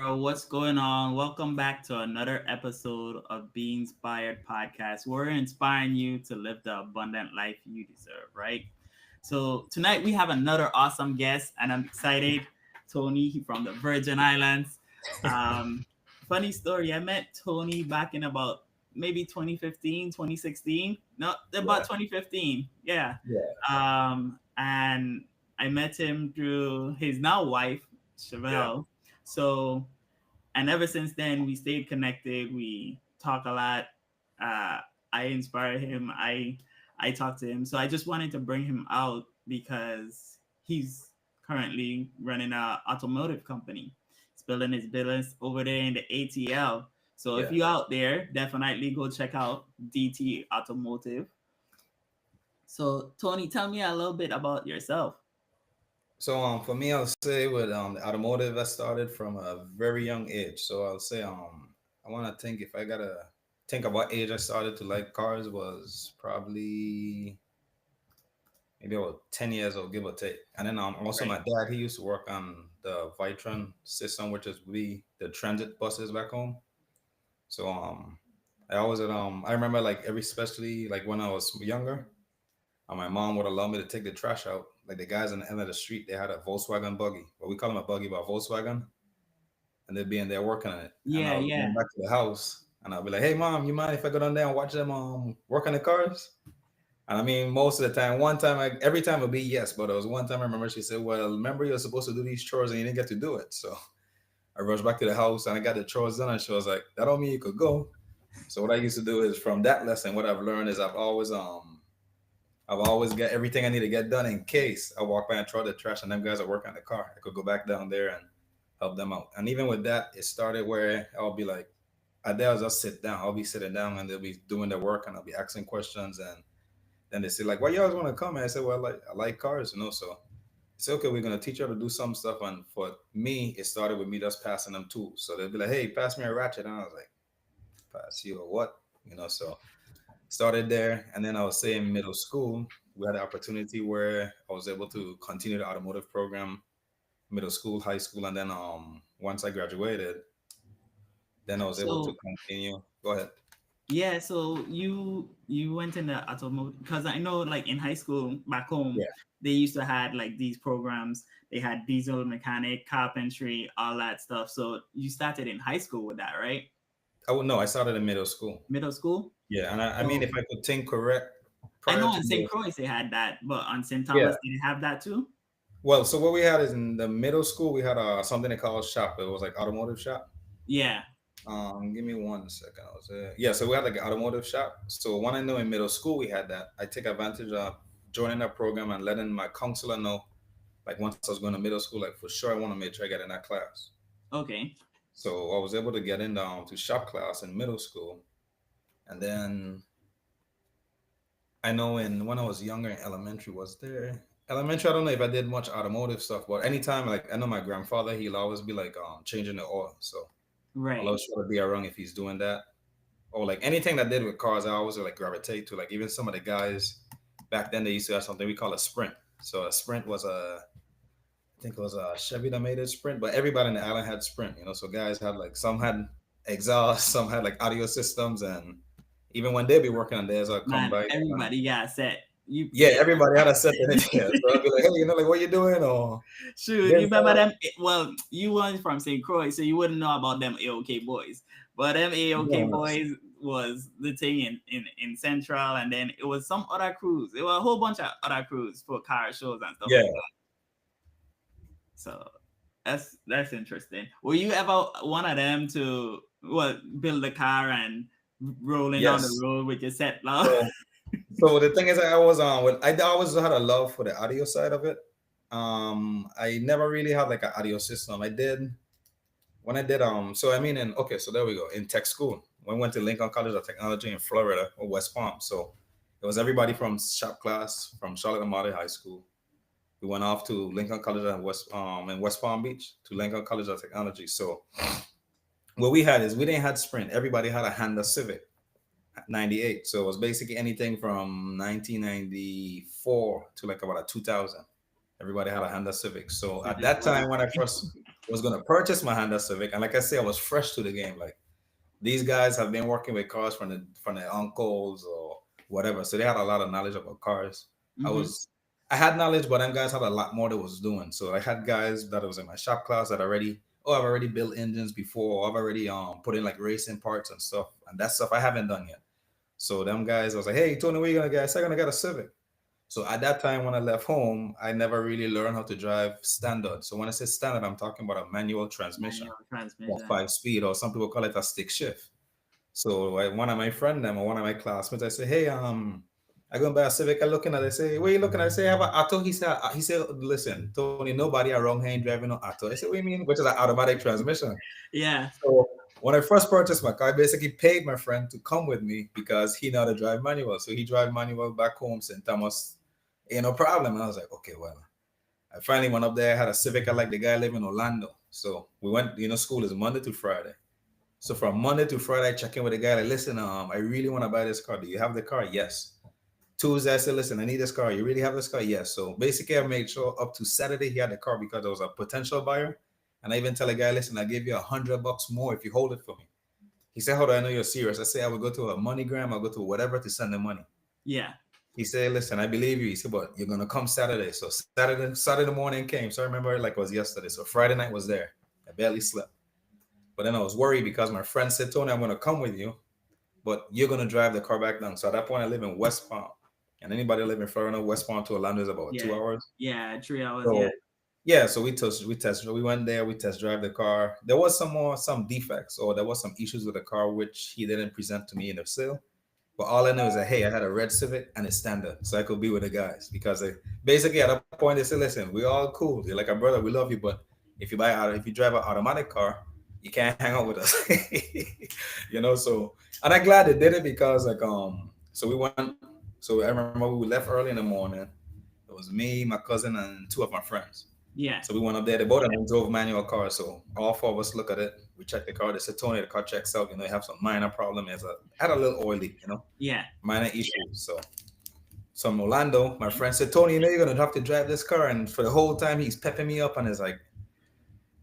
world? What's going on? Welcome back to another episode of Be Inspired Podcast. We're inspiring you to live the abundant life you deserve, right? So tonight we have another awesome guest, and I'm excited. Tony from the Virgin Islands. Um, Funny story, I met Tony back in about maybe 2015, 2016. No, about Yeah, 2015. Yeah. yeah, And I met him through his now wife, yeah, Chevelle. So, and ever since then, we stayed connected. We talk a lot. Uh, I inspire him. I talk to him. So I just wanted to bring him out because he's currently running a automotive company. He's building his business over there in the ATL. So if yeah. you're out there, definitely go check out DT Automotive. So Tony, tell me a little bit about yourself. So for me, I'll say with the automotive, I started from a very young age. So I'll say I want to think if I gotta think of what age I started to like cars was probably maybe about 10 years old, give or take. And then also my Right. dad, he used to work on the Vitron system, which is the transit buses back home. So I always I remember like every especially like when I was younger. And my mom would allow me to take the trash out. Like the guys on the end of the street, they had a Volkswagen buggy. Well, we call them a buggy, but a Volkswagen. And they'd be in there working on it. And Yeah, I'll go yeah. back to the house and I'll be like, hey, mom, you mind if I go down there and watch them work on the cars? And I mean, most of the time, every time it'll be yes. But there was one time I remember she said, well, remember you're supposed to do these chores and you didn't get to do it. So I rushed back to the house and I got the chores done. And she was like, that don't mean you could go. So what I used to do is from that lesson, what I've learned is I've always got everything I need to get done in case I walk by and throw the trash and them guys are working on the car. I could go back down there and help them out. And even with that, it started where I'll be like, I'll just sit down. I'll be sitting down and they'll be doing their work and I'll be asking questions. And then they say, like, why you always want to come? And I said, well, I like cars, So it's okay, we're going to teach you how to do some stuff. And for me, it started with me just passing them tools. So they'll be like, hey, pass me a ratchet. And I was like, pass you a what? So started there, and then I was saying middle school, we had the opportunity where I was able to continue the automotive program, middle school, high school, and then once I graduated, then I was able to So continue. Go ahead. yeah, so you went in the automotive because I know like in high school back home Yeah. they used to had like these programs. They had diesel mechanic, carpentry, all that stuff. So you started in high school with that, right? I would know. I started in middle school. Middle school. Yeah, and I mean, So if I could think correct, I prior know to on St. middle, Croix they had that, but on St. yeah. Thomas they have that too. Well, so what we had is in the middle school, we had something they called shop. It was like automotive shop. Yeah. Give me 1 second. I was yeah, so we had like an automotive shop. So when I know in middle school we had that, I take advantage of joining that program and letting my counselor know, like once I was going to middle school, like for sure I want to make sure I get in that class. Okay. So I was able to get in to shop class in middle school, and then I know in when I was younger in elementary was there. Elementary, I don't know if I did much automotive stuff, but anytime like I know my grandfather, he'll always be like changing the oil. So I'll Right. always try to be around if he's doing that. Or like anything that did with cars, I always like gravitate to. Like even some of the guys back then, they used to have something we call a sprint. So a sprint was I think it was a Chevy that made it sprint, but everybody in the island had sprint. So guys had like some had exhaust, some had like audio systems, and even when they be working on theirs, I'll come Man, by. And, everybody got set. You yeah, everybody had a set in it. Yeah. So I'd be like, hey, like what you doing? Or shoot, you this, remember them? Well, you weren't from St. Croix, so you wouldn't know about them AOK boys. But them AOK no, boys was the thing in Central, and then it was some other crews. It was a whole bunch of other crews for car shows and stuff yeah, like that. So that's interesting. Were you ever one of them to build a car and rolling down the yes. road with your set loud? So So the thing is, I was I always had a love for the audio side of it. I never really had like an audio system. I did when I did So I mean, in okay, so there we go. In tech school, when we went to Lincoln College of Technology in Florida or West Palm. So it was everybody from shop class from Charlotte Amalie High School. We went off to Lincoln College in West Palm Beach to Lincoln College of Technology. So what we had is we didn't had Sprint. Everybody had a Honda Civic. 98. So it was basically anything from 1994 to like about a 2000. Everybody had a Honda Civic. So at that time when I first was gonna purchase my Honda Civic, and like I say, I was fresh to the game. Like these guys have been working with cars from their uncles or whatever, so they had a lot of knowledge about cars. I Mm-hmm. was I had knowledge, but them guys had a lot more that was doing. So I had guys that was in my shop class that already, oh, I've already built engines before, or I've already put in like racing parts and stuff, and that stuff I haven't done yet. So them guys, I was like, hey Tony, where you gonna get? I said, I'm gonna get a Civic. So at that time when I left home, I never really learned how to drive standard. So when I say standard, I'm talking about a manual transmission, Manual or transmission. 5 speed, or some people call it a stick shift. So one of my friend them or one of my classmates, I say, hey, I go and buy a Civic. I looking at it, I say, where you looking at? I say, I have an Auto. He said, listen, Tony, nobody around here ain't driving no Auto. I said, what do you mean? Which is an automatic transmission. Yeah. So when I first purchased my car, I basically paid my friend to come with me because he know how to drive manual. So he drive manual back home, St. Thomas, ain't no problem. And I was like, okay, well, I finally went up there. I had a Civic. I like the guy live in Orlando. So we went, school is Monday to Friday. So from Monday to Friday, I check in with the guy. Like, listen, I really want to buy this car. Do you have the car? Yes. Tuesday, I said, listen, I need this car. You really have this car? Yes. So basically, I made sure up to Saturday he had the car because I was a potential buyer. And I even tell the guy, listen, I give you $100 more if you hold it for me. He said, how do I know you're serious? I say, I will go to a MoneyGram. I'll go to whatever to send the money. Yeah. He said, listen, I believe you. He said, but you're gonna come Saturday. So Saturday morning came. So I remember it like it was yesterday. So Friday night was there. I barely slept. But then I was worried because my friend said, Tony, I'm gonna come with you, but you're gonna drive the car back down. So at that point I live in West Palm. And anybody live in Florida, West Palm to Orlando is about Yeah. 2 hours. Yeah. 3 hours. Yeah. So yeah, so we went there, we test drive the car. There was some defects or there was some issues with the car which he didn't present to me in the sale. But all I know is that hey, I had a red Civic and it's standard, so I could be with the guys because basically at that point they said, "Listen, we all cool. You're like a brother. We love you, but if you drive an automatic car, you can't hang out with us." So and I'm glad they did it because so we went. So I remember we left early in the morning. It was me, my cousin, and two of my friends. Yeah. So we went up there. They both of them drove manual cars. So all four of us look at it. We check the car. They said, Tony, the car checks out. You have some minor problem. Had a little oil leak. Yeah. Minor issues. So in Orlando, my friend said, Tony, you're gonna have to drive this car. And for the whole time, he's pepping me up, and it's like,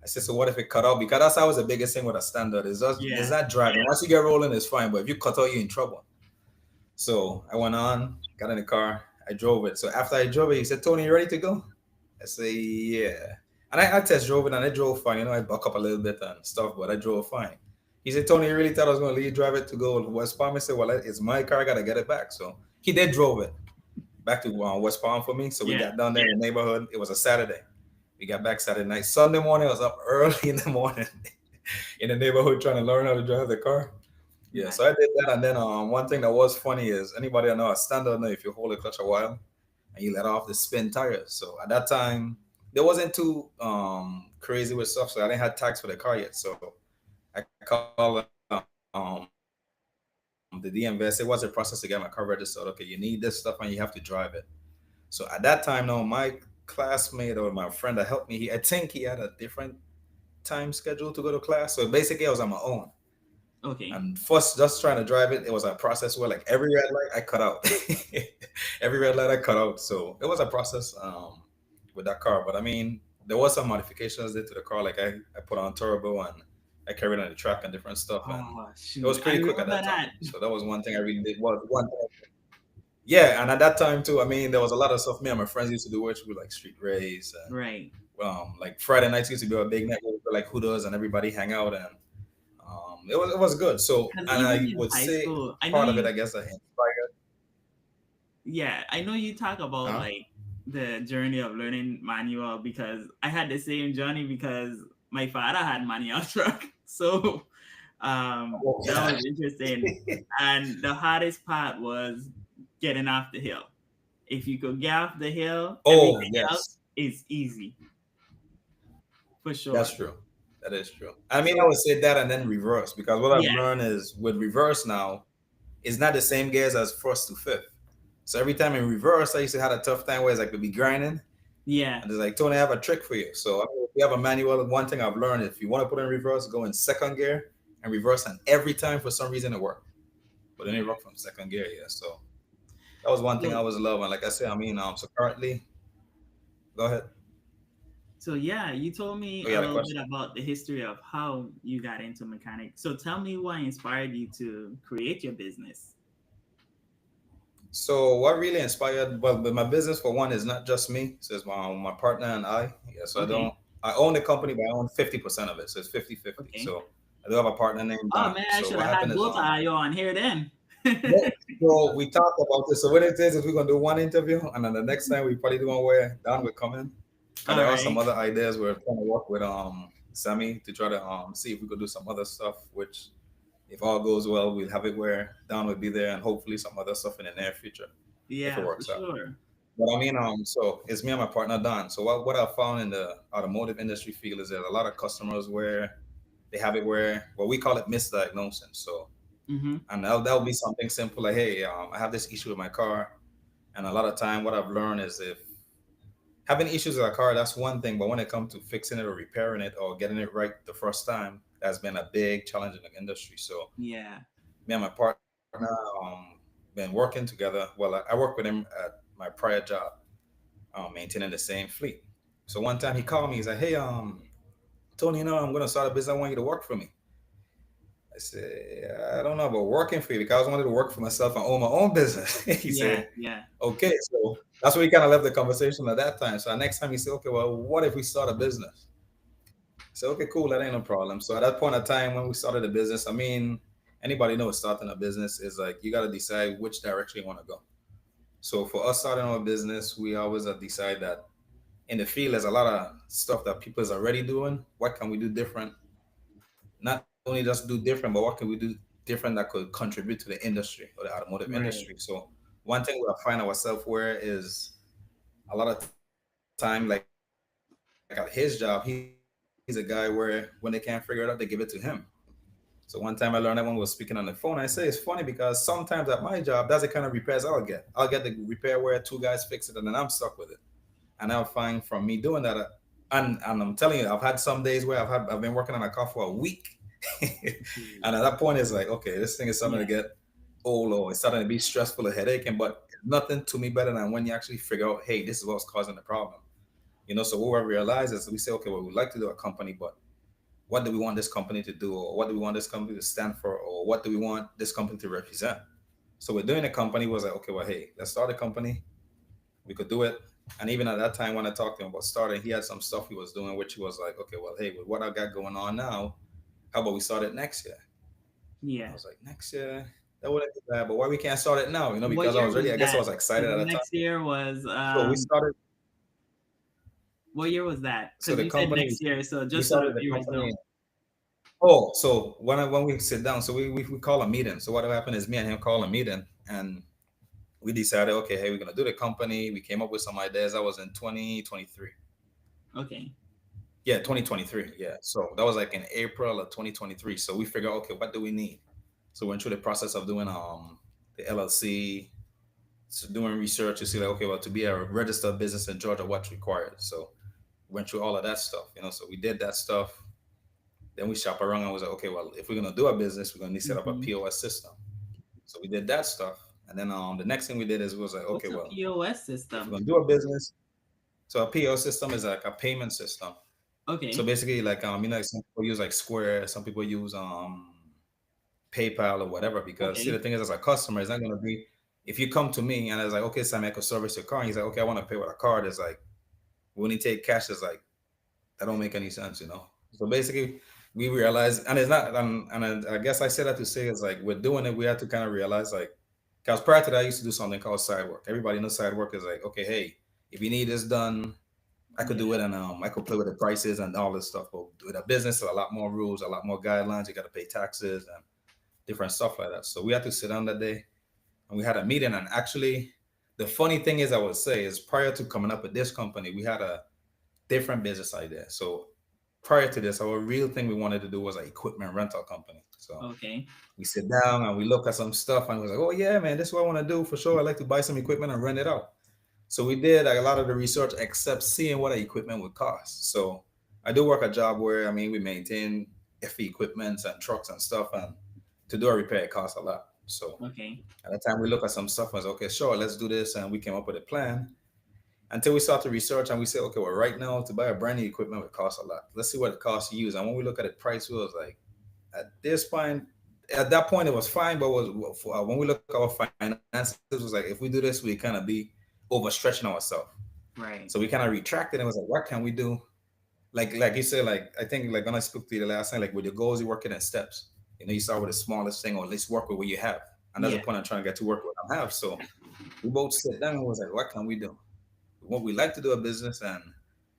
I said, so what if it cut out? Because that's always the biggest thing with a standard is Yeah. that driving. Once you get rolling, it's fine. But if you cut out, you're in trouble. So I went on, got in the car, I drove it. So after I drove it, he said, Tony, you ready to go? I say, yeah. And I test drove it and I drove fine. I buck up a little bit and stuff, but I drove fine. He said, Tony, you really thought I was going to leave drive it to go to West Palm? I said, well, it's my car. I got to get it back. So he did drove it back to West Palm for me. So we Yeah. got down there in the neighborhood. It was a Saturday. We got back Saturday night. Sunday morning, I was up early in the morning in the neighborhood trying to learn how to drive the car. Yeah, Nice. so I did that. And then one thing that was funny is anybody I know a standard now, if you hold the clutch a while, and you let off the spin tires. So at that time, there wasn't too crazy with stuff. So I didn't have tax for the car yet. So I called the DMV. I said, what's the process to get my car registered? Okay, you need this stuff and you have to drive it. So at that time, now my classmate or my friend that helped me, I think he had a different time schedule to go to class. So basically, I was on my own. And Okay. first, just trying to drive it, it was a process where like every red light I cut out, every red light I cut out. So it was a process with that car. But I mean, there was some modifications did to the car. Like I put on turbo and I carried on the track and different stuff, and Oh it was shoot! I pretty quick at remember that time. that. So that was one thing I really did. Was one thing. Yeah, and at that time too, I mean, there was a lot of stuff me and my friends used to do, which were like street race and Right. like Friday nights used to be a big night where like hooders and everybody hang out and it was good. So, Because and even I in would high say school, I know part of it, you. I guess, that inspired. Yeah, I know you talk about Huh? like the journey of learning manual because I had the same journey because my father had manual truck. So Oh, that yeah. was interesting. And the hardest part was getting off the hill. If you could get off the hill, Oh, everything else yes, is easy for that's sure. true. That is true. I mean, I So would say that and then reverse because what I've yeah, learned is with reverse now, it's not the same gears as first to fifth. So every time in reverse, I used to have a tough time where it's like to be grinding. yeah, And it's like, Tony, I have a trick for you. So I mean, if you have a manual, one thing I've learned, if you want to put in reverse, go in second gear and reverse. And every time for some reason it worked. But then it yeah. worked from second gear, yeah. So that was one thing I So was loving. Like I said, I mean, so currently, go ahead. So yeah, you told me Oh, a you had a little bit question. about the history of how you got into mechanic. So tell me what inspired you to create your business. So what really inspired? Well, but my business for one is not just me. So it's my partner and I. Yeah. So I Okay. don't. I own the company, but I own 50% of it. So it's 50-50. Okay. So I do have a partner named Oh Don. man, I So should what have had happened is both of you on here then. yeah, so we talked about this. So what it is we're gonna do one interview, and then the next time we probably do one where Don will come in. And All there are some right. other ideas we're trying to work with Sammy to try to see if we could do some other stuff. Which, if all goes well, we'll have it where Don will be there, and hopefully some other stuff in the near future if it Yeah, for works out. sure. But I mean, so it's me and my partner Don. So what I found in the automotive industry field is there's a lot of customers where they have it where what we call it misdiagnosing. So Mm-hmm. and that'll be something simple like, hey, I have this issue with my car, and a lot of time what I've learned is if having issues with a car, that's one thing, but when it comes to fixing it or repairing it or getting it right the first time, that's been a big challenge in the industry. So Yeah. me and my partner been working together. Well, I worked with him at my prior job, maintaining the same fleet. So one time he called me. He's like, "Hey, Tony, I'm gonna start a business. I want you to work for me." I said, "I don't know about working for you because I wanted to work for myself and own my own business." He Yeah. said, Yeah. "Okay." So that's where we kind of left the conversation at that time. So next time he said, "Okay, well, what if we start a business?" I said, "Okay, cool. That ain't no problem." So at that point of time when we started the business, I mean, anybody knows starting a business is like you got to decide which direction you want to go. So for us starting our business, we always decide that in the field there's a lot of stuff that people is already doing. What can we do different? Not only just do different, but what can we do different that could contribute to the industry or the automotive industry? Right. So one thing we find ourselves where is a lot of time, like at his job, he's a guy where when they can't figure it out, they give it to him. So one time I learned that when we were speaking on the phone, I say it's funny because sometimes at my job, that's the kind of repairs I'll get. I'll get the repair where two guys fix it and then I'm stuck with it. And I'll find from me doing that, and I'm telling you, I've had some days where I've been working on a car for a week, and at that point, it's like, okay, this thing is starting to get Yeah. old or it's starting to be stressful or headache, but nothing to me better than when you actually figure out, hey, this is what's causing the problem. So what we realize is we say, okay, well, we'd like to do a company, but what do we want this company to do, or what do we want this company to stand for, or what do we want this company to represent? So we're doing a company was like, okay, well, hey, let's start a company. We could do it. And even at that time when I talked to him about starting, he had some stuff he was doing, which he was like, okay, well, hey, with what I got going on now, how about we start it next year? I Yeah. was like, next year? That wouldn't be bad, but why we can't start it now? What Because I year was ready. was I guess I that? was excited Because at the time. next year was So we started. what year was that? So Because the you said company next year, so we just so the started the viewers know. company. Oh, so when we sit down, so we call a meeting. So what happened is me and him call a meeting, and we decided, okay, hey, we're gonna do the company. We came up with some ideas. That was in 2023. Okay. Yeah, 2023. Yeah. So that was like in April of 2023. So we figured, okay, what do we need? So we went through the process of doing the LLC, so doing research to see like, okay, well, to be a registered business in Georgia, what's required. So went through all of that stuff. So we did that stuff. Then we shop around and was like, okay, well, if we're gonna do a business, we're gonna need to set up a Mm-hmm. POS system. So we did that stuff. And then the next thing we did is we was like, okay, What's a well, POS if we're system? gonna do a business, so a POS system is like a payment system. So Okay. basically, like like some people use like Square, some people use PayPal or whatever. Because see, the Okay. thing is, as a customer, it's not gonna be if you come to me and it's like, okay, Sam, I could service your car. And he's like, okay, I want to pay with a card. It's like when you take cash, it's like that don't make any sense. So basically, we realized, and it's not, and I guess I said that to say it's like we're doing it. We had to kind of realize like, because prior to that, I used to do something called side work. Everybody knows side work is like, okay, hey, if you need this done, I could do Yeah. it, and I could play with the prices and all this stuff. But with a business, there's a lot more rules, a lot more guidelines. You got to pay taxes and different stuff like that. So we had to sit down that day, and we had a meeting. And actually, the funny thing is, I would say, is prior to coming up with this company, we had a different business idea. So prior to this, our real thing we wanted to do was an equipment rental company. So Okay. we sit down and we look at some stuff, and we was like, oh yeah, man, this is what I want to do for sure. I like to buy some equipment and rent it out. So we did like, a lot of the research, except seeing what the equipment would cost. So I do work a job where I mean we maintain FE equipment and trucks and stuff, and to do a repair it costs a lot. So Okay. at the time we look at some stuff and was okay, sure, let's do this, and we came up with a plan. until we start to research and we say, okay, well, right now to buy a brand new equipment would cost a lot. Let's see what it costs to use. And when we look at the price, we was like, at this point, at that point, it was fine. But when we look at our finances, it was like, if we do this, we kind of be overstretching ourselves. So we Right. kind of retracted and was like, what can we do? Like you said, like I think like when I spoke to you the last time, like with your goals, you work it in steps. You start with the smallest thing, or at least work with what you have. And that's the Yeah. point I'm trying to get to work with what I have. So we both sit down and was like, what can we do? What we like to do a business and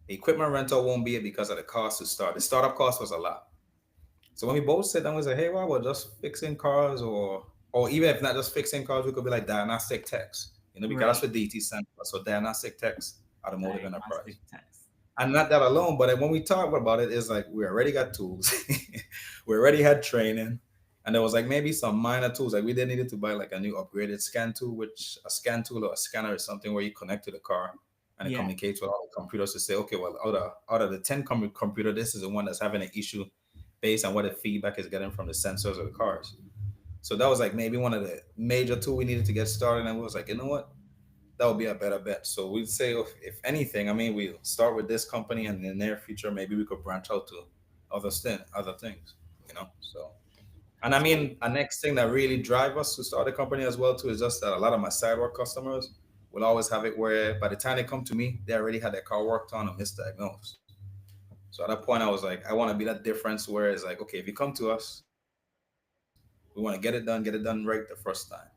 equipment rental won't be it because of the cost to start. The startup cost was a lot. So when we both sit down, we say, hey, well, we're just fixing cars, or even if not just fixing cars, we could be like diagnostic techs. Because that's Right. what DT stands for. So diagnostic techs, automotive enterprise. Diagnostic test. And not that alone, but when we talk about it, it's like we already got tools. We already had training. And there was like maybe some minor tools. Like we didn't need to buy like a new upgraded scan tool, which a scan tool or a scanner is something where you connect to the car and it Yeah. communicates with all the computers to say, okay, well, out of the 10 computer, this is the one that's having an issue based on what the feedback is getting from the sensors of the cars. So that was like maybe one of the major tool we needed to get started. And we was like, you know what? That would be a better bet. So we'd say, if anything, I mean, we start with this company, and in the near future, maybe we could branch out to other things, So, and I So mean, a next thing that really drive us to start a company as well too is just that a lot of my side work customers will always have it where by the time they come to me, they already had their car worked on or misdiagnosed. So at that point, I was like, I want to be that difference where it's like, okay, if you come to us, we want to get it done right the first time.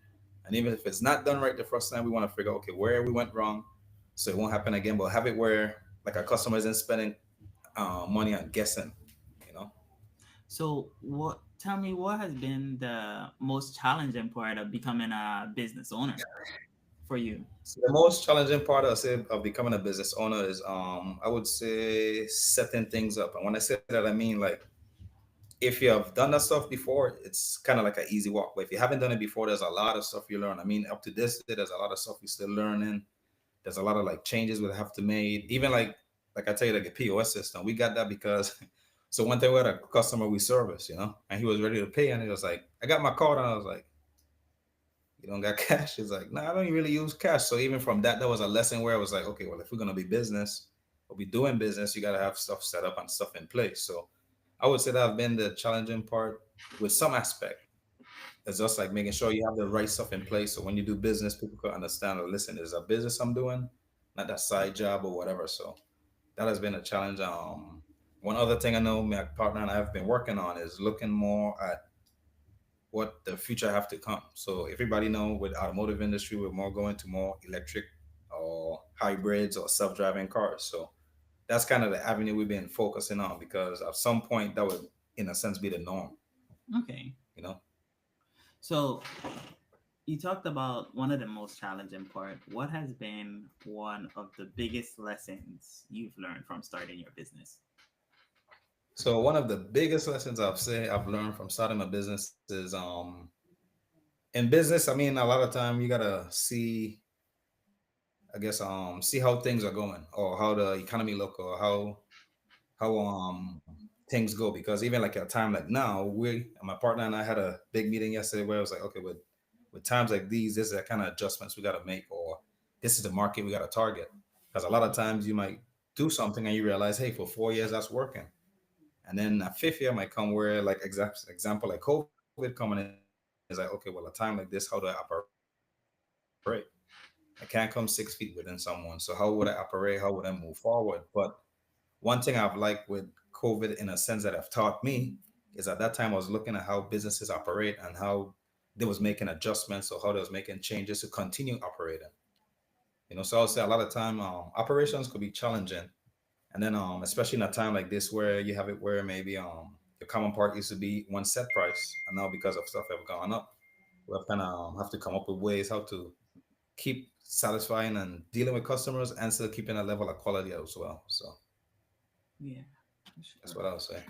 And even if it's not done right the first time, we want to figure out, okay, where we went wrong so it won't happen again. But have it where like our customer isn't spending money on guessing, you know. so what tell me what has been the most challenging part of becoming a business owner for you? So the most challenging part of say of becoming a business owner is I would say setting things up. And when I say that, I mean like if you have done that stuff before, it's kind of like an easy walk. But if you haven't done it before, there's a lot of stuff you learn. I mean, up to this day, there's a lot of stuff you're still learning. There's a lot of like changes we have to make. Even like I tell you, like a POS system, we got that because so one time we had a customer we service, and he was ready to pay, and he was like, I got my card, and I was like, you don't got cash? He's like, nah, I don't really use cash. So even from that, that was a lesson where I was like, okay, well, if we're gonna be business or be doing business, you gotta have stuff set up and stuff in place. So I would say that have been the challenging part with some aspect. It's just like making sure you have the right stuff in place. So when you do business, people can understand or listen, there's a business I'm doing, not that side job or whatever. So that has been a challenge. One other thing I know my partner and I have been working on is looking more at what the future have to come. So everybody know with automotive industry, we're more going to more electric or hybrids or self-driving cars. So that's kind of the avenue we've been focusing on because at some point that would, in a sense, be the norm. Okay. You know. So you talked about one of the most challenging part. What has been one of the biggest lessons you've learned from starting your business? So one of the biggest lessons I've learned from starting my business is in business. I mean, a lot of time you gotta see, I guess, see how things are going or how the economy look or how things go because even like at a time like now, my partner and I had a big meeting yesterday where I was like, okay, with times like these, this is the kind of adjustments we gotta make or this is the market we gotta target because a lot of times you might do something and you realize, hey, for 4 years that's working. And then a fifth year might come where, like, example, like COVID coming is like, okay, well, a time like this, how do I operate? I can't come 6 feet within someone. So how would I operate? How would I move forward? But one thing I've liked with COVID, in a sense, that have taught me is at that time I was looking at how businesses operate and how they was making adjustments or how they was making changes to continue operating. So I would say a lot of time operations could be challenging and then, especially in a time like this where you have it where maybe your common part used to be one set price, and now because of stuff have gone up, we have kind of have to come up with ways how to keep satisfying and dealing with customers and still keeping a level of quality as well. So Yeah, that's sure. what I would say.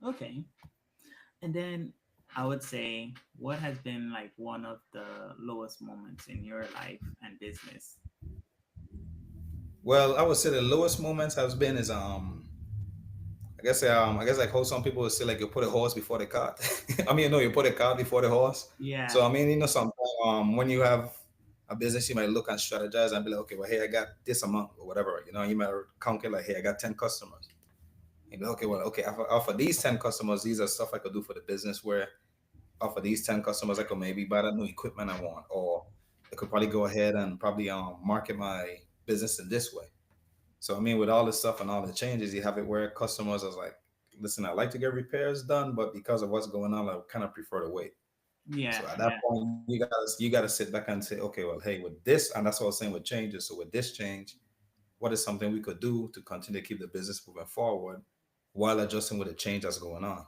Okay. And then I would say, what has been like one of the lowest moments in your life and business? Well, I would say the lowest moments has been is I guess like how some people would say like you put a horse before the cart. I mean, no, you put a cart before the horse. Yeah. So I mean, sometimes when you have a business, you might look and strategize and be like, okay, well, hey, I got this amount or whatever. You might count it like, hey, I got 10 customers. You'd be like, okay, well, okay, off of these 10 customers, these are stuff I could do for the business where off of these 10 customers, I could maybe buy that new equipment I want, or I could probably go ahead and probably market my business in this way. So I mean, with all this stuff and all the changes, you have it where customers are like, listen, I like to get repairs done, but because of what's going on, I kind of prefer to wait. Yeah, So at that yeah. point, you gotta sit back and say, okay, well, hey, with this, and that's what I was saying with changes. So with this change, what is something we could do to continue to keep the business moving forward while adjusting with the change that's going on?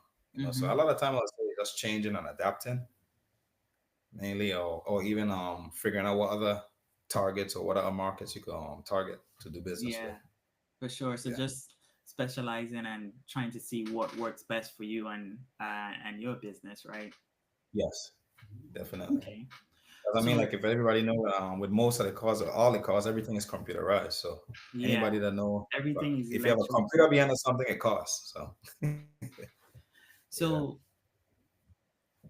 So a Mm-hmm. lot of time I would say just changing and adapting mainly, or even figuring out what other targets or what other markets you can target to do business with. Yeah, for sure. So Yeah. just specializing and trying to see what works best for you and your business, right? Yes, definitely. Okay. 'Cause I mean, So like if everybody know, with most of the cars or all the cars, everything is computerized. So yeah, anybody that know, everything is if you have a electronic. computer behind something, it costs. So yeah, So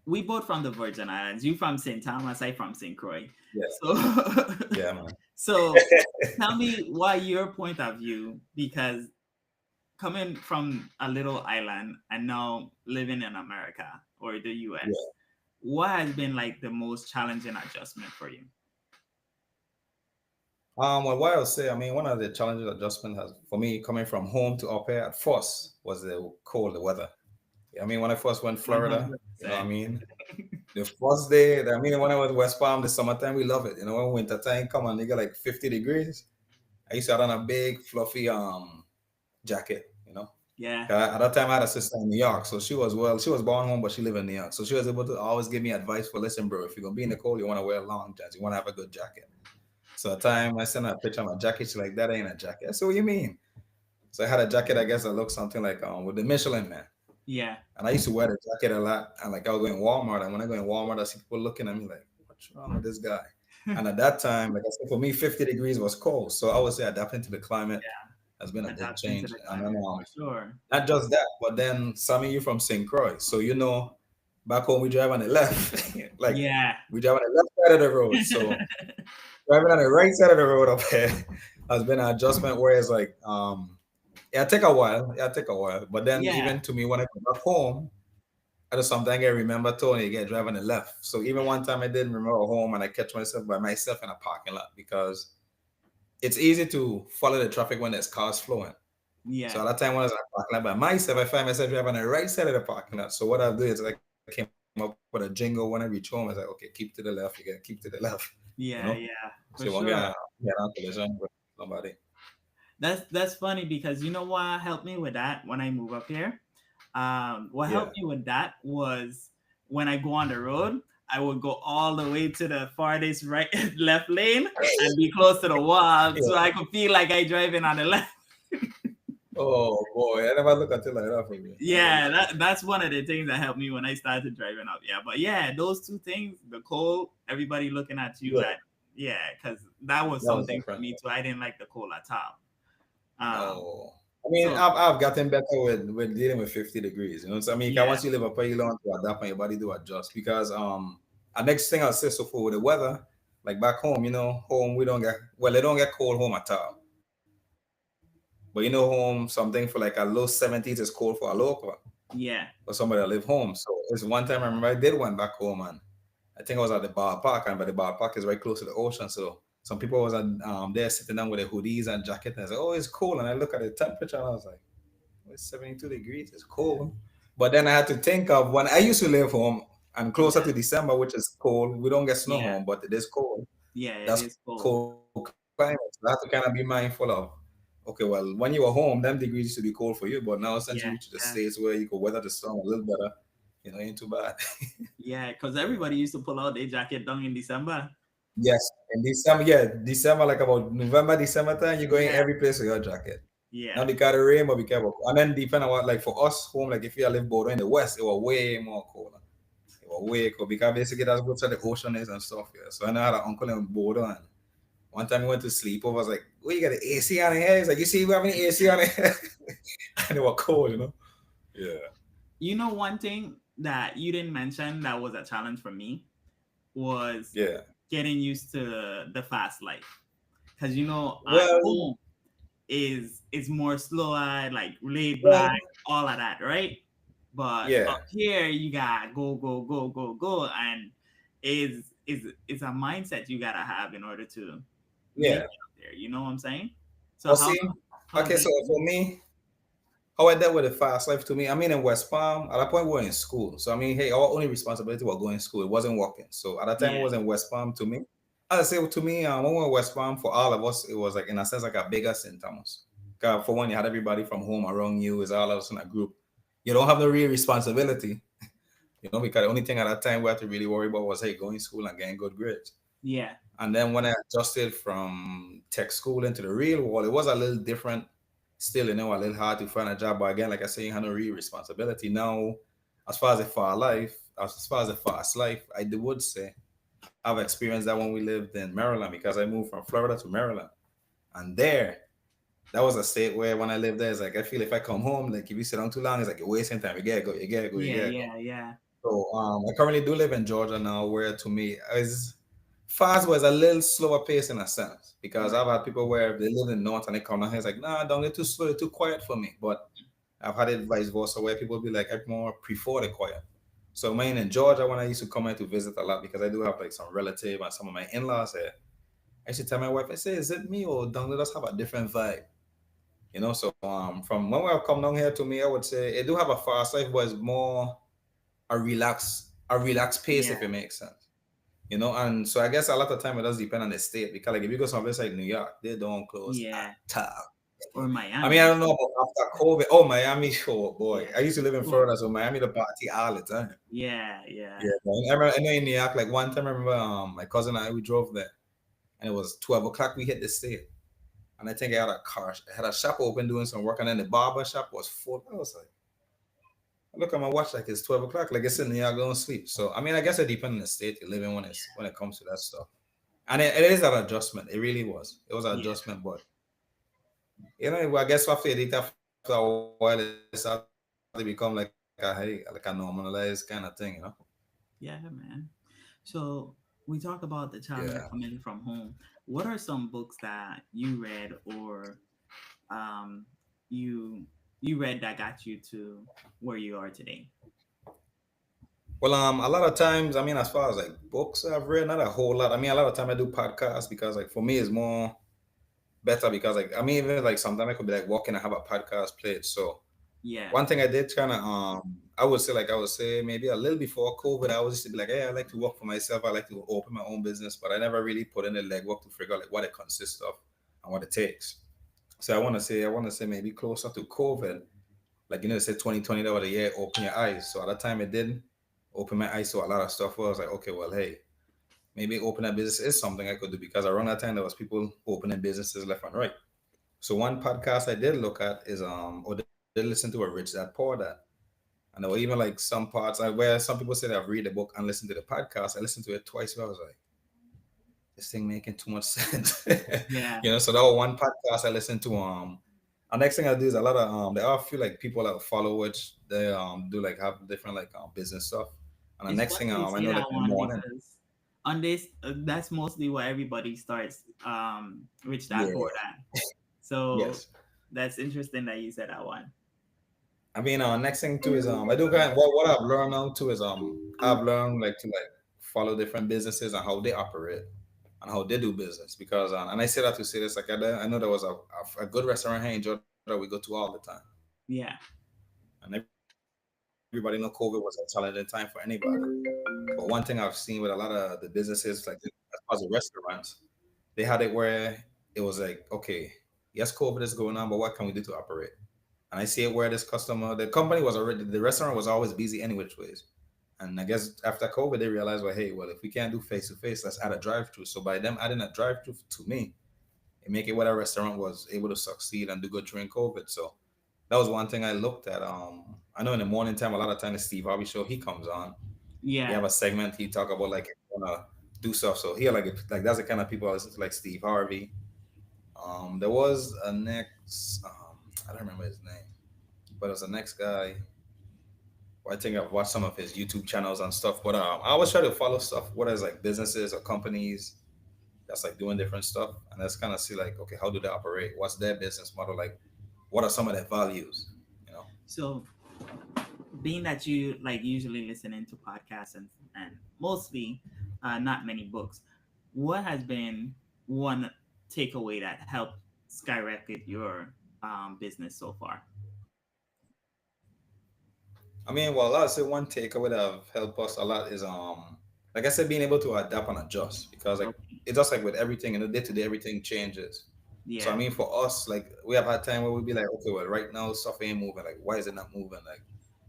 we both from the Virgin Islands. You from St. Thomas, I from St. Croix. yeah, So yeah, man. so tell me why your point of view, because coming from a little island and now living in America or the US, Yeah. what has been like the most challenging adjustment for you? Well, what I'll say, I mean, one of the challenges adjustment has for me coming from home to up here at first was the cold, the weather. I mean, when I first went Florida, you know what I 100%. mean? The first day, I mean, when I went to West Palm, the summertime, we love it. When winter time come on, they get like 50 degrees. I used to have on a big, fluffy jacket. Yeah. 'Cause at that time, I had a sister in New York, so she was born home, but she lived in New York. So she was able to always give me advice for, listen, bro, if you're going to be in the cold, you want to wear long johns, you want to have a good jacket. So at the time, I sent her a picture of my jacket. She's like, that ain't a jacket. I said, what you mean? So I had a jacket, I guess, that looked something like with the Michelin man. Yeah. And I used to wear the jacket a lot. And like I would go in Walmart. And when I go in Walmart, I see people looking at me like, what's wrong with this guy? And at that time, like I said, for me, 50 degrees was cold. So I would say adapting to the climate has been a big Adapting to change. the And then climate for sure. not just that, but then some of you from St. Croix. So back home we drive on the left. Like Yeah. we drive on the left side of the road. So driving on the right side of the road up here has been an adjustment where it's like yeah, it take a while. Yeah, it take a while. But then Yeah. even to me when I go back home, I just sometimes I remember Tony again driving the left. So even one time I didn't remember home and I catch myself by myself in a parking lot because it's easy to follow the traffic when there's cars flowing. So Yeah. at that time when I was in a parking lot by myself, I find myself driving on the right side of the parking lot. So what I'll do is I came up with a jingle when I reach home. I was like, okay, keep to the left, you gotta keep to the left, you know? Yeah. Yeah. So you For won't sure. get on collision with somebody. That's funny because you know what helped me with that when I move up here? What Yeah. helped me with that was when I go on the road, I would go all the way to the farthest right left lane and be close to the wall so Yeah. I could feel like I driving on the left. Oh boy, I never look at it like that for me. I never Yeah, look at it. that's one of the things that helped me when I started driving up. Yeah, but yeah, those two things, the cold, everybody looking at you, Yeah, and yeah, because that was that was something for different. me too. I didn't like the cold at all. Um, No, I mean, so I've gotten better with dealing with 50 degrees. So I mean, 'cause yeah, once you live up here, you learn to adapt and your body do adjust. Because a next thing I'll say, so for the weather, like back home, home we don't get well, they don't get cold home at all. But home something for like a low 70s is cold for a local yeah, for somebody that live home. So it's one time I remember I did one back home and I think I was at the bar park, and but the bar park is right close to the ocean. So some people was there sitting down with their hoodies and jacket, and I said, "Oh, it's cool." And I look at the temperature, and I was like, oh, "It's 72 degrees. It's cold." But then I had to think of when I used to live home and closer yeah, to December, which is cold. We don't get snow yeah, home, but it is cold. yeah. It That's is cold cold. climate. So I have to kind of be mindful of. Okay, well, when you were home, them degrees used to be cold for you, but now since you reach the Yeah, states where yeah, you could weather the storm a little better, ain't too bad. yeah. Because Yeah. everybody used to pull out their jacket down in December. Yes, in December, yeah, December, like about November, December time, you're going Yeah, every place with your jacket. yeah, Not because of the rain, but because of, and then depending on what, like for us home, like if you live border in the west, it was way more colder. It was way cold because basically that's what the ocean is and stuff. Yeah. So I know I had an uncle in border, and one time we went to sleep over. I was like, "Oh, you got the AC on here?" He's like, "You see, we have an AC on here," and it was cold. Yeah, You know, one thing that you didn't mention that was a challenge for me was yeah, getting used to the fast life? Because you know, at Well, home is more slower, like laid back, well, all of that, right? But yeah, up here, you got go, go, go, go, go, and is a mindset you gotta have in order to make yeah. it up there. You know what I'm saying? So Well, see, how's okay, that so for you? for me, how I dealt with the fast life to me, I mean, in West Palm, at that point, we were in school. So, I mean, hey, our only responsibility was going to school. It wasn't working. So, at that time, it Yeah, was in West Palm to me. I'd say to me, when we were in West Palm, for all of us, it was like, in a sense, like a bigger St. Thomas. 'Cause for one, you had everybody from home around you, is all of us in a group. You don't have no real responsibility, because the only thing at that time we had to really worry about was, hey, going to school and getting good grades. yeah, And then when I adjusted from tech school into the real world, it was a little different. Still, a little hard to find a job. But again, like I say, you have no real responsibility. Now, as far as the fast life, would say I've experienced that when we lived in Maryland because I moved from Florida to Maryland. And there, that was a state where when I lived there, it's like I feel if I come home, like if you sit down too long, it's like you're wasting time. You gotta go, you gotta go, you yeah, gotta go. yeah, yeah. So I currently do live in Georgia now, where to me is fast was a little slower pace in a sense because I've Right. had people where they live in north and they come down here, it's like, nah, don't get too slow, too quiet for me. But I've had it vice versa where people be like, I more prefer the quiet. So mine in Georgia when I used to come here to visit a lot because I do have like some relative and some of my in-laws here. I used to tell my wife, I say, is it me or don't let us have a different vibe? So from when we have come down here to me, I would say it do have a fast life, but it's more a relaxed pace if Yeah, it makes sense. And so I guess a lot of time it does depend on the state because like if you go someplace like New York, they don't close yeah. at all. Or I mean, I Miami. don't know about after COVID. Oh, Miami, oh boy. Yeah. I used to live in Oh, Florida, so Miami the party all the time. yeah, yeah, Yeah, man. I know in New York, like one time I remember my cousin and I we drove there and it was 12 o'clock we hit the state. And I think I had a shop open doing some work and then the barber shop was full. I was like, I look at my watch like it's 12 o'clock, like it's in New York going to sleep. So I mean I guess it depends on the state you live in when it comes to that stuff. And it is an adjustment. It really was. It was an yeah, adjustment, but I guess after it after a while, it started to become like like a normalized kind of thing. yeah, man. So we talk about the Yeah. challenge of coming from home. What are some books that you read or um you you read that got you to where you are today? Well, a lot of times, I mean, as far as like books I've read, not a whole lot. I mean, a lot of time I do podcasts because like for me it's more better because like I mean even like sometimes I could be like walking and have a podcast played. So Yeah, one thing I did kind of I would say maybe a little before COVID, I was just to be like, hey, I like to work for myself. I like to open my own business, but I never really put in the legwork to figure out like what it consists of and what it takes. So I want to say maybe closer to COVID, like they said 2020 that was the year open your eyes. So at that time it did open my eyes to a lot of stuff. Where I was like, okay, well, hey, maybe open a business is something I could do because around that time there was people opening businesses left and right. So one podcast I did look at is or did listen to a Rich Dad Poor Dad. And there were even like some parts where some people said I've read the book and listened to the podcast. I listened to it twice where I was like, this thing making too much sense. yeah. So that was one podcast I listened to. And next thing I do is a lot of there are a few like people that follow which they do like have different like business stuff. And the It's next funny thing you I say know like that in the one morning. because on this, that's mostly what everybody starts. Rich Dad Yeah. Poor Dad. So Yes. that's interesting that you said that one. I mean, next thing too is I do kind of, what I've learned now too is I've learned like to like follow different businesses and how they operate and how they do business because and I say that to say this like I know there was a good restaurant here in Georgia we go to all the time Yeah, and everybody know COVID was a challenging time for anybody. But one thing I've seen with a lot of the businesses like as far as the restaurants, they had it where it was like okay, yes, COVID is going on, but what can we do to operate? And I see it where the company was already, the restaurant was always busy any which ways. And I guess after COVID, they realized, well, hey, well, if we can't do face to face, let's add a drive through. So by them adding a drive through to me, it make it where the restaurant was able to succeed and do good during COVID. So that was one thing I looked at. I know in the morning time, a lot of times the Steve Harvey show, he comes on. He yeah. have a segment, he talk about like, if you wanna do stuff. So he like that's the kind of people I listen to, like Steve Harvey. There was a next, I don't remember his name, but it was the next guy. I think I've watched some of his YouTube channels and stuff, but I always try to follow stuff, whether it's like businesses or companies that's like doing different stuff, and let's kind of see like, okay, how do they operate? What's their business model like? What are some of their values? You know, So, being that you like usually listen into podcasts and mostly not many books, what has been one takeaway that helped skyrocket your business so far? I mean, well, I'd say one takeaway that have helped us a lot is like I said, being able to adapt and adjust because like Okay. it's just like with everything in the day to day, everything changes. So I Yeah. mean, for us, like we have had time where we'd be like, okay, well, right now stuff ain't moving. Like, why is it not moving? Like,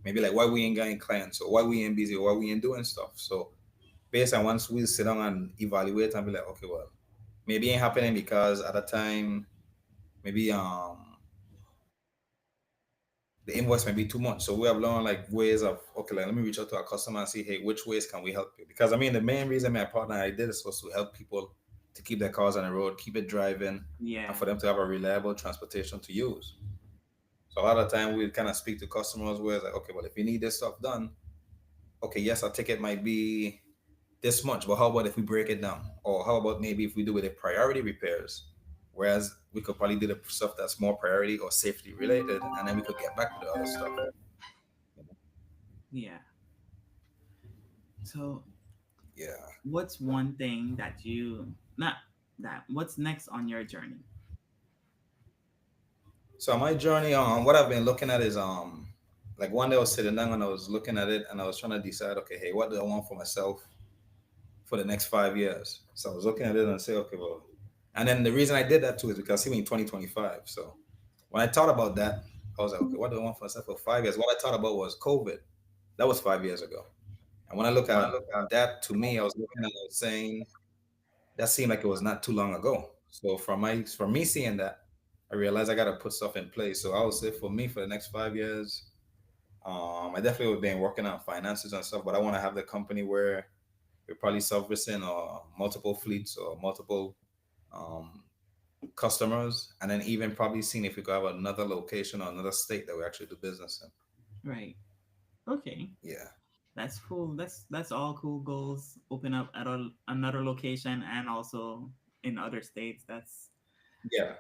maybe like why we ain't getting clients or why we ain't busy or why we ain't doing stuff. So based on once we sit down and evaluate and be like, okay, well, maybe ain't happening because at the time, maybe the invoice might be too much. So we have learned like ways of okay, like let me reach out to our customer and see, hey, which ways can we help you? Because I mean, the main reason my partner and I did this was to help people to keep their cars on the road, keep it driving, and Yeah. for them to have a reliable transportation to use. So a lot of the time we kind of speak to customers where it's like, okay, well, if you need this stuff done, okay, yes, our ticket might be this much, but how about if we break it down? Or how about maybe if we do with the priority repairs? Whereas we could probably do the stuff that's more priority or safety related, and then we could get back to the other stuff. Yeah. So, Yeah. what's one thing that you not that what's next on your journey? So my journey what I've been looking at is like one day I was sitting down and I was looking at it and I was trying to decide, okay, hey, what do I want for myself for the next 5 years? So I was looking at it and say, okay, well, and then the reason I did that too is because see, in 2025. So when I thought about that, I was like, okay, what do I want for myself for 5 years? What I thought about was COVID. That was 5 years ago. And when I look at that, to me, I was looking at it and saying that seemed like it was not too long ago. So from me seeing that, I realized I got to put stuff in place. So I would say for me for the next 5 years, I definitely would be working on finances and stuff, but I want to have the company where we're probably servicing multiple fleets or multiple um, customers, and then even probably seeing if we could have another location or another state that we actually do business in. Right. Okay. Yeah. That's cool. That's all cool goals. Open up at another location and also in other states. Yeah.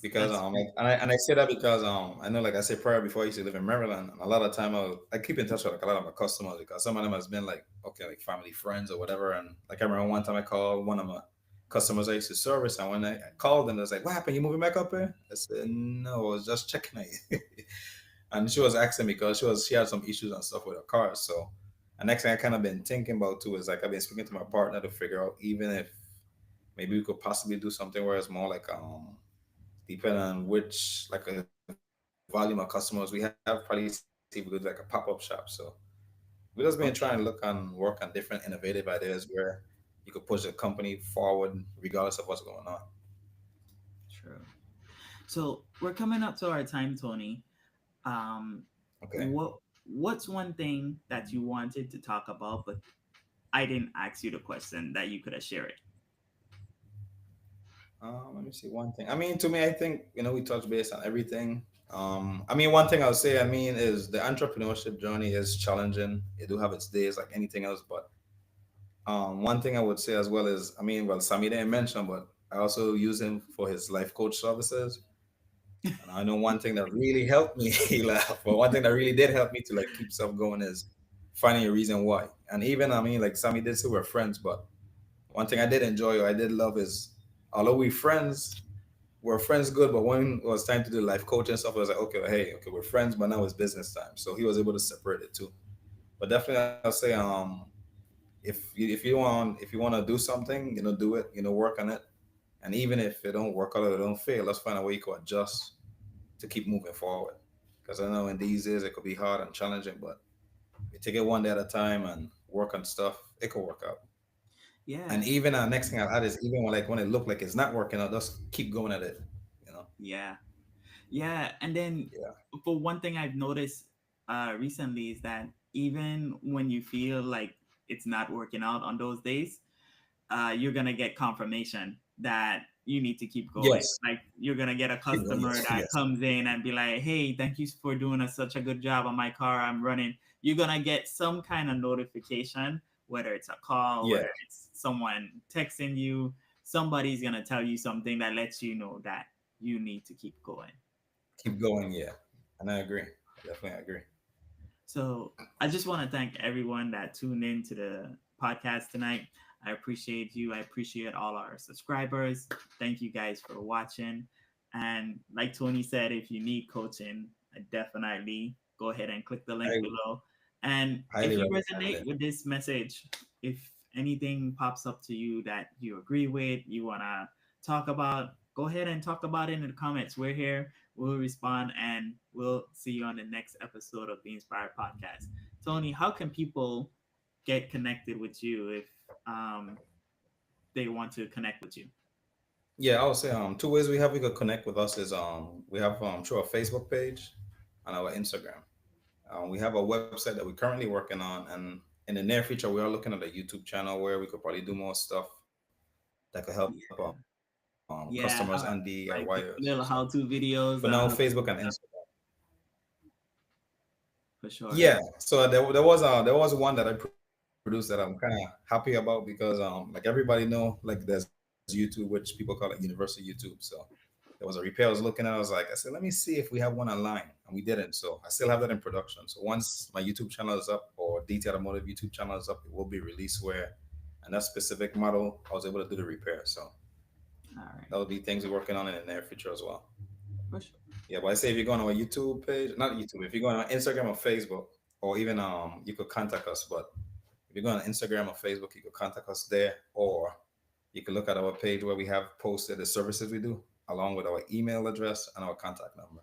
Because That's cool. and I say that because I know like I said prior before I used to live in Maryland and a lot of time I keep in touch with like a lot of my customers because some of them has been like okay like family friends or whatever and like I remember one time I called one of my customers I used to service and when I called them they was like what happened, you moving back up here? I said no, I was just checking on you. And she was asking me because she had some issues and stuff with her car. So the next thing I kind of been thinking about too is like I've been speaking to my partner to figure out even if maybe we could possibly do something where it's more like depending on which like a volume of customers we have, probably see if we could do like a pop-up shop. So we just been trying to look and work on Okay. different innovative ideas where you could push the company forward regardless of what's going on. True. So we're coming up to our time, Tony. Um, Okay. what's one thing that you wanted to talk about, but I didn't ask you the question that you could have shared it? Let me see one thing. I mean, to me, I think we touch base on everything. I mean, one thing I'll say, I mean, is the entrepreneurship journey is challenging. It do have its days like anything else, but one thing I would say as well is, I mean, well, Sammy didn't mention, but I also use him for his life coach services. And I know one thing that really helped me, he laughed, but one thing that really did help me to like keep stuff going is finding a reason why. And even, I mean, like Sammy did say we're friends, but one thing I did enjoy or I did love is, although we're friends good, but when it was time to do life coaching stuff, I was like, okay, well, hey, okay, we're friends, but now it's business time. So he was able to separate it too. But definitely, I'll say, if you want to do something, do it, work on it, and even if it don't work out or it don't fail, let's find a way you can adjust to keep moving forward. Because I know in these days it could be hard and challenging, but you take it one day at a time and work on stuff, it could work out. And Yeah. even next thing I'll add is even when it look like it's not working out, just keep going at it. You know? Yeah. Yeah. And then Yeah. for one thing I've noticed recently is that even when you feel like it's not working out on those days, you're gonna get confirmation that you need to keep going. Yes. Like you're gonna get a Keep going. customer Yes. that Yes. comes in and be like, "Hey, thank you for doing such a good job on my car. I'm running." You're gonna get some kind of notification, whether it's a call, Yeah. whether it's someone texting you. Somebody's gonna tell you something that lets you know that you need to keep going. Keep going. Yeah. And I agree. Definitely agree. So I just want to thank everyone that tuned in to the podcast tonight. I appreciate you. I appreciate all our subscribers. Thank you guys for watching. And like Tony said, if you need coaching, definitely go ahead and click the link I below. And if highly you recommend resonate it. with this message, if anything pops up to you that you agree with, you want to talk about, go ahead and talk about it in the comments. We're here, we'll respond, and we'll see you on the next episode of the Inspired Podcast. Tony, how can people get connected with you if um, they want to connect with you? Yeah, I would say two ways we could connect with us is we have through our Facebook page and our Instagram. We have a website that we're currently working on, and in the near future, we are looking at a YouTube channel where we could probably do more stuff that could help customers and Yeah, DIYers. like So little for how-to now, Facebook videos and Instagram. for sure. Yeah, so there was one that I produced that I'm kind of happy about because like everybody know, like there's YouTube, which people call it Universal YouTube. So there was a repair I was looking at. I said, let me see if we have one online, and we didn't. So I still have that in production. So once my YouTube channel is up or DT Automotive YouTube channel is up, it will be released where, and that specific model, I was able to do the repair. So All right, that would be things we're working on in the near future as well. for sure. Yeah, but I say if you're going on our YouTube page, not YouTube, if you're going on Instagram or Facebook, or even you could contact us. But if you go on Instagram or Facebook, you could contact us there, or you can look at our page where we have posted the services we do, along with our email address and our contact number.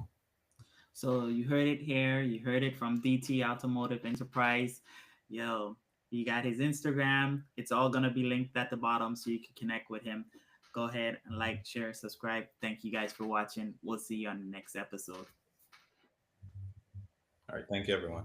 So you heard it here. You heard it from DT Automotive Enterprise. Yo, he got his Instagram. It's all gonna be linked at the bottom so you can connect with him. Go ahead and like, share, subscribe. Thank you guys for watching. We'll see you on the next episode. All right, thank you, everyone.